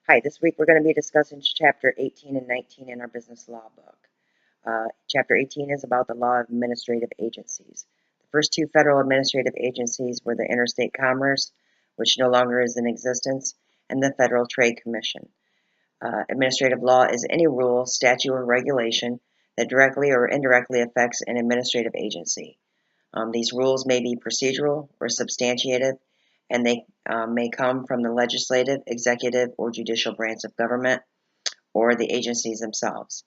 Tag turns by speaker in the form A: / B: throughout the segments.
A: Hi, this week we're going to be discussing Chapter 18 and 19 in our business law book. Chapter 18 is about the law of administrative agencies. The first two federal administrative agencies were the Interstate Commerce, which no longer is in existence, and the Federal Trade Commission. Administrative law is any rule, statute, or regulation that directly or indirectly affects an administrative agency. These rules may be procedural or substantive, and they may come from the legislative, executive, or judicial branch of government or the agencies themselves.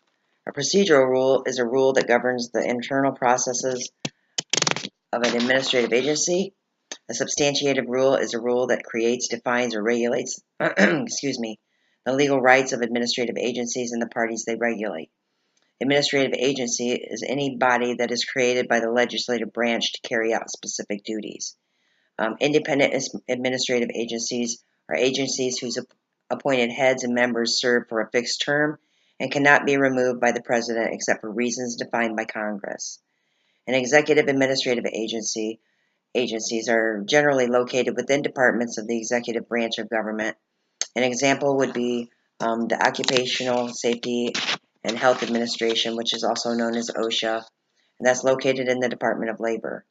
A: A procedural rule is a rule that governs the internal processes of an administrative agency. A substantive rule is a rule that creates, defines, or regulates the legal rights of administrative agencies and the parties they regulate. Administrative agency is any body that is created by the legislative branch to carry out specific duties. Independent administrative agencies are agencies whose appointed heads and members serve for a fixed term and cannot be removed by the president except for reasons defined by Congress. An executive administrative agencies are generally located within departments of the executive branch of government. An example would be the Occupational Safety and Health Administration, which is also known as OSHA, and that's located in the Department of Labor.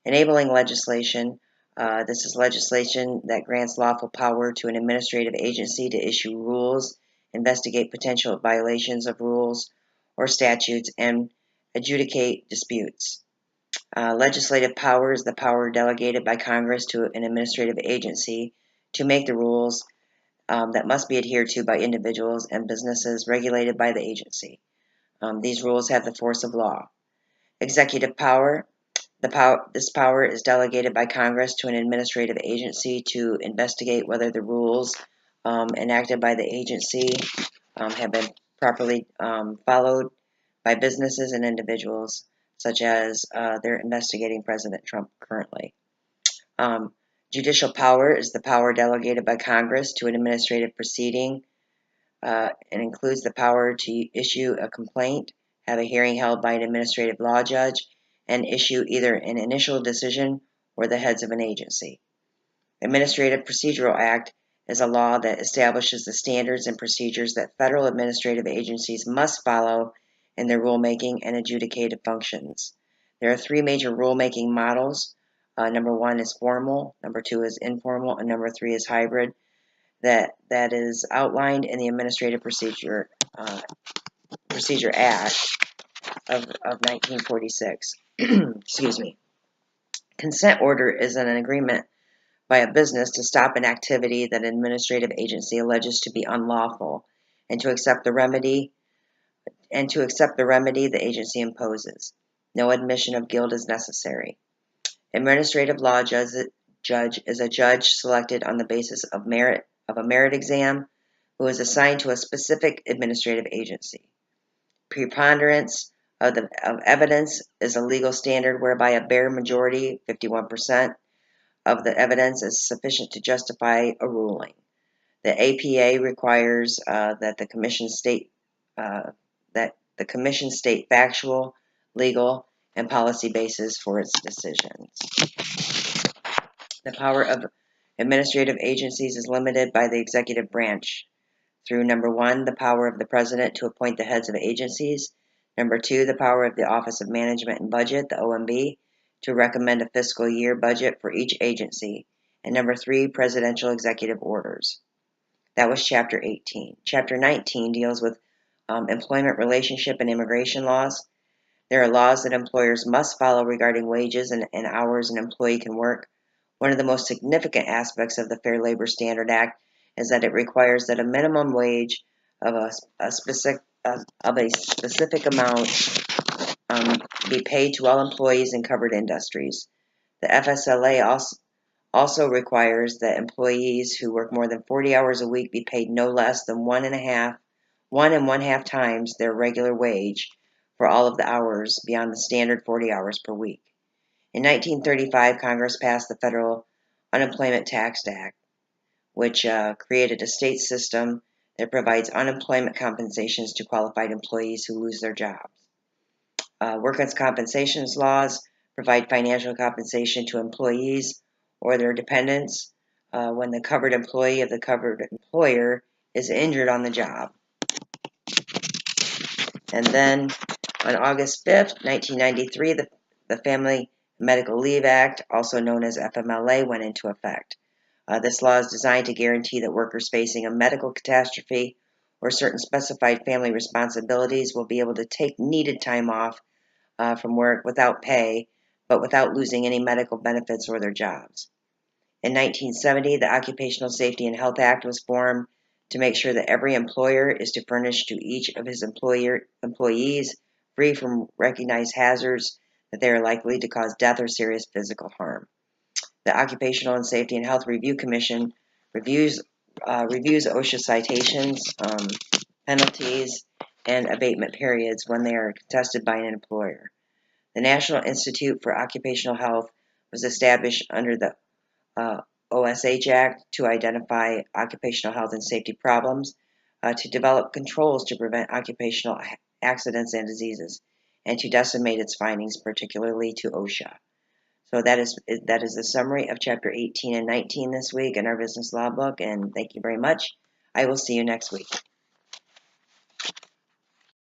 A: Enabling legislation. This is legislation that grants lawful power to an administrative agency to issue rules, investigate potential violations of rules or statutes, and adjudicate disputes. Legislative power is the power delegated by Congress to an administrative agency to make the rules that must be adhered to by individuals and businesses regulated by the agency. These rules have the force of law. Executive power. This power is delegated by Congress to an administrative agency to investigate whether the rules enacted by the agency have been properly followed by businesses and individuals, such as they're investigating President Trump currently. Judicial power is the power delegated by Congress to an administrative proceeding and includes the power to issue a complaint, have a hearing held by an administrative law judge, and issue either an initial decision or the heads of an agency. Administrative Procedural Act is a law that establishes the standards and procedures that federal administrative agencies must follow in their rulemaking and adjudicative functions. There are three major rulemaking models. Number one is formal, number two is informal, and number three is hybrid. That is outlined in the Administrative Procedure Act of 1946. Excuse me. Consent order is an agreement by a business to stop an activity that an administrative agency alleges to be unlawful and to accept the remedy the agency imposes. No admission of guilt is necessary. Administrative law judge is a judge selected on the basis of a merit exam who is assigned to a specific administrative agency. Preponderance of evidence is a legal standard whereby a bare majority, 51%, of the evidence is sufficient to justify a ruling. The APA requires that the commission state factual, legal, and policy basis for its decisions. The power of administrative agencies is limited by the executive branch through number one, the power of the president to appoint the heads of agencies, number two, the power of the Office of Management and Budget, the OMB, to recommend a fiscal year budget for each agency, and number three, presidential executive orders. That was Chapter 18. Chapter 19 deals with employment relationship and immigration laws. There are laws that employers must follow regarding wages and hours an employee can work. One of the most significant aspects of the Fair Labor Standard Act is that it requires that a minimum wage of a specific amount be paid to all employees in covered industries. The FSLA also requires that employees who work more than 40 hours a week be paid no less than one and one half times their regular wage for all of the hours beyond the standard 40 hours per week. In 1935, Congress passed the Federal Unemployment Tax Act, which created a state system that provides unemployment compensations to qualified employees who lose their jobs. Workers' compensation laws provide financial compensation to employees or their dependents when the covered employee of the covered employer is injured on the job. And then on August 5th, 1993, the Family Medical Leave Act, also known as FMLA, went into effect. This law is designed to guarantee that workers facing a medical catastrophe or certain specified family responsibilities will be able to take needed time off from work without pay, but without losing any medical benefits or their jobs. In 1970, the Occupational Safety and Health Act was formed to make sure that every employer is to furnish to each of his employees free from recognized hazards that they are likely to cause death or serious physical harm. The Occupational and Safety and Health Review Commission reviews OSHA citations, penalties, and abatement periods when they are contested by an employer. The National Institute for Occupational Health was established under the OSH Act to identify occupational health and safety problems, to develop controls to prevent occupational accidents and diseases, and to disseminate its findings, particularly to OSHA. So that is the summary of Chapter 18 and 19 this week in our business law book, and thank you very much. I will see you next week.